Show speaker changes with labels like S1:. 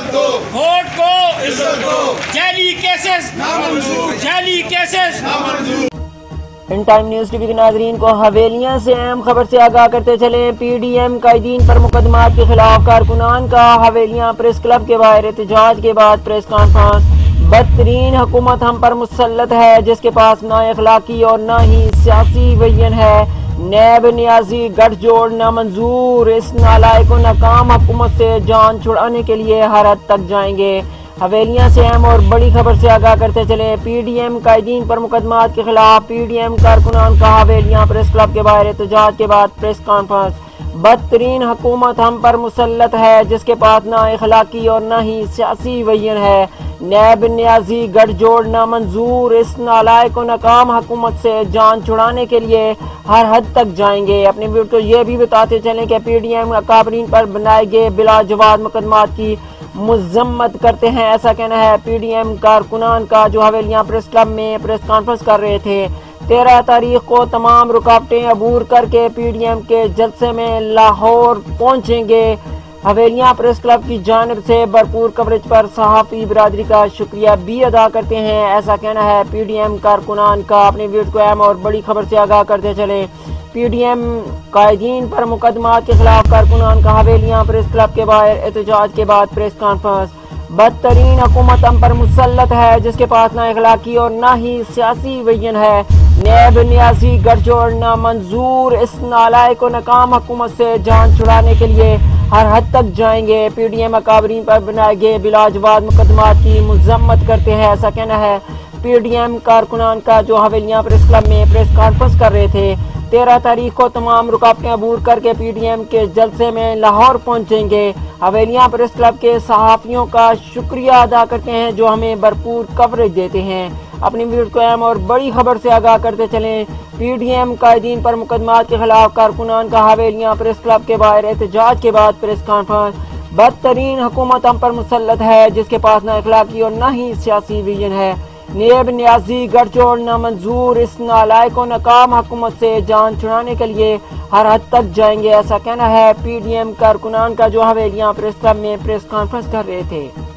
S1: इज्जत दो,
S2: वोट को
S1: इज्जत दो,
S2: जाली केसेस
S1: नामंजूर,
S2: जाली केसेस
S1: नामंजूर।
S3: इन टाइम न्यूज़ टीवी के नाजरीन को हवेलियां से अहम खबर से आगाह करते चले। PDM कायदीन पर मुकदमात के खिलाफ कारकुनान का हवेलियां प्रेस क्लब के बाहर एहतजाज के बाद प्रेस कॉन्फ्रेंस। बदतरीन हुकूमत हम पर मुसल्लत है, जिसके पास ना अखलाकी और ना ही सियासी विजन है। नैब नियाजी गठजोड़ नामंजूर, इस नालायक और नाकाम हुकूमत से जान छुड़ाने के लिए हर हद तक जाएंगे। हवेलियां से अहम और बड़ी खबर से आगाह करते चले। PDM कायदीन पर मुकदमात के खिलाफ PDM कारकुनान का हवेलियां प्रेस क्लब के बाहर एहतजाज के बाद प्रेस कॉन्फ्रेंस। बदतरीन हुकूमत हम पर मुसल्लत है, जिसके पास ना अखलाकी और ना ही सियासी विजन है। नैब नियाजी गठजोड़ नामंजूर, इस नालायक और नाकाम हुकूमत से जान छुड़ाने के लिए हर हद तक जाएंगे। अपने वीडियो को ये भी बताते चलें कि PDM अकाबरीन पर बनाए गए बिला जवाब मुकदमात की मजम्मत करते हैं, ऐसा कहना है PDM कारकुनान का, जो हवेलियां प्रेस क्लब में प्रेस कॉन्फ्रेंस कर रहे थे। 13 तारीख को तमाम रुकावटें अबूर करके PDM के जलसे में लाहौर पहुंचेंगे। हवेलियां प्रेस क्लब की जानिब से भरपूर कवरेज पर सहाफ़ी बिरादरी का शुक्रिया भी अदा करते हैं, ऐसा कहना है PDM कारकुनान का। अपने वीडियो को अहम और बड़ी खबर से आगाह करते चले। PDM कायदीन पर मुकदमात के खिलाफ कारकुनान का हवेलियां प्रेस क्लब के बाहर एहतजाज के बाद प्रेस कॉन्फ्रेंस। बदतरीन हुकूमत हम पर मुसल्लत है, जिसके पास ना अखलाकी और ना ही सियासी विजन है। नैब नियाजी गठजोड़ नामंजूर, इस नालायक और नाकाम हुकूमत से जान छुड़ाने के लिए हर हद तक जाएंगे। PDM अकाबरीन पर बनाए गए बिलाजवाब मुकदमात की मजम्मत करते हैं, ऐसा कहना है PDM कारकुनान का, जो हवेलियां प्रेस क्लब में प्रेस कॉन्फ्रेंस कर रहे थे। 13 तारीख को तमाम रुकावटें अबूर करके PDM के जलसे में लाहौर पहुंचेंगे। हवेलियां प्रेस क्लब के सहाफियों का शुक्रिया अदा करते हैं, जो हमें भरपूर कवरेज देते हैं। अपनी वीडियो को अहम और बड़ी खबर से आगाह करते चलें। PDM कायदीन पर मुकदमात के खिलाफ कारकुनान का हवेलियां प्रेस क्लब के बाहर एहतजाज के बाद प्रेस कॉन्फ्रेंस। बदतरीन हुकूमत हम पर मुसल्लत है, जिसके पास ना अखलाकी और ना ही सियासी विजन है। नैब नियाजी गठजोड़ नामंजूर, इस नालायक और नाकाम हुकूमत से जान छुड़ाने के लिए हर हद तक जाएंगे, ऐसा कहना है PDM कारकुनान का, जो हवेलियां प्रेस क्लब में प्रेस कॉन्फ्रेंस कर रहे थे।